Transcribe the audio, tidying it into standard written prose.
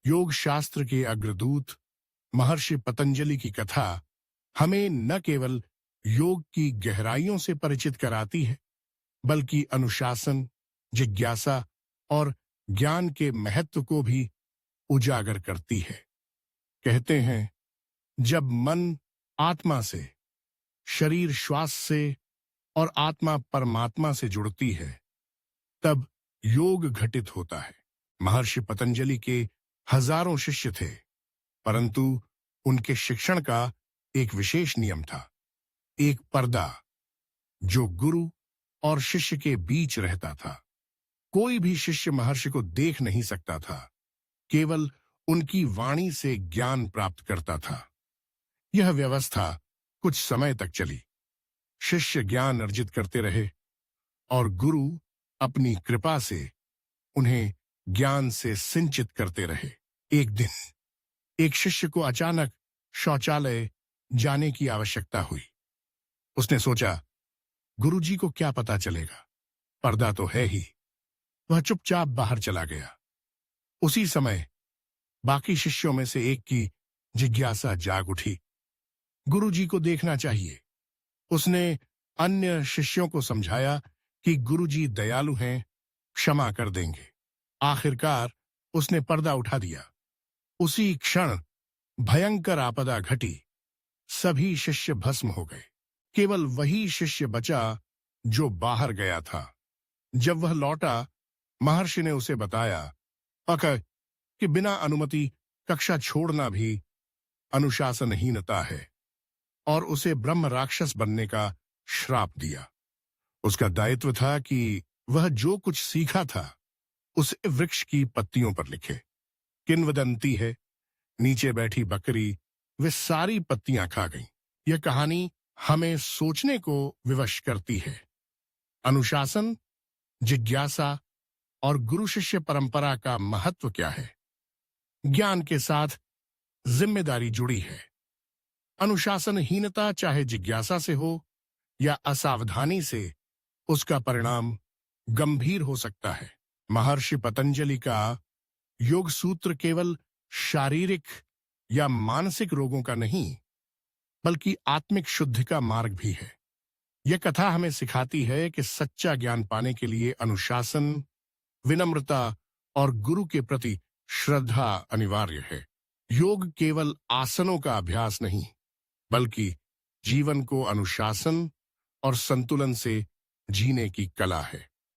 योग शास्त्र के अग्रदूत महर्षि पतंजलि की कथा हमें न केवल योग की गहराइयों से परिचित कराती है, बल्कि अनुशासन, जिज्ञासा और ज्ञान के महत्व को भी उजागर करती है। कहते हैं, जब मन आत्मा से, शरीर श्वास से और आत्मा परमात्मा से जुड़ती है, तब योग घटित होता है। महर्षि पतंजलि के हजारों शिष्य थे, परंतु उनके शिक्षण का एक विशेष नियम था, एक पर्दा जो गुरु और शिष्य के बीच रहता था। कोई भी शिष्य महर्षि को देख नहीं सकता था, केवल उनकी वाणी से ज्ञान प्राप्त करता था। यह व्यवस्था कुछ समय तक चली। शिष्य ज्ञान अर्जित करते रहे और गुरु अपनी कृपा से उन्हें ज्ञान से सिंचित करते रहे। एक दिन एक शिष्य को अचानक शौचालय जाने की आवश्यकता हुई। उसने सोचा, गुरुजी को क्या पता चलेगा, पर्दा तो है ही। वह चुपचाप बाहर चला गया। उसी समय बाकी शिष्यों में से एक की जिज्ञासा जाग उठी, गुरुजी को देखना चाहिए। उसने अन्य शिष्यों को समझाया कि गुरुजी दयालु हैं, क्षमा कर देंगे। आखिरकार उसने पर्दा उठा दिया। उसी क्षण भयंकर आपदा घटी। सभी शिष्य भस्म हो गए। केवल वही शिष्य बचा जो बाहर गया था। जब वह लौटा, महर्षि ने उसे बताया कि बिना अनुमति कक्षा छोड़ना भी अनुशासनहीनता है, और उसे ब्रह्म राक्षस बनने का श्राप दिया। उसका दायित्व था कि वह जो कुछ सीखा था उसे वृक्ष की पत्तियों पर लिखे। किंवदंती है, नीचे बैठी बकरी वे सारी पत्तियां खा गईं। यह कहानी हमें सोचने को विवश करती है। अनुशासन, जिज्ञासा और गुरु शिष्य परंपरा का महत्व क्या है? ज्ञान के साथ जिम्मेदारी जुड़ी है। अनुशासनहीनता चाहे जिज्ञासा से हो या असावधानी से, उसका परिणाम गंभीर हो सकता है। महर्षि पतंजलि का योग सूत्र केवल शारीरिक या मानसिक रोगों का नहीं, बल्कि आत्मिक शुद्धि का मार्ग भी है। यह कथा हमें सिखाती है कि सच्चा ज्ञान पाने के लिए अनुशासन, विनम्रता और गुरु के प्रति श्रद्धा अनिवार्य है। योग केवल आसनों का अभ्यास नहीं, बल्कि जीवन को अनुशासन और संतुलन से जीने की कला है।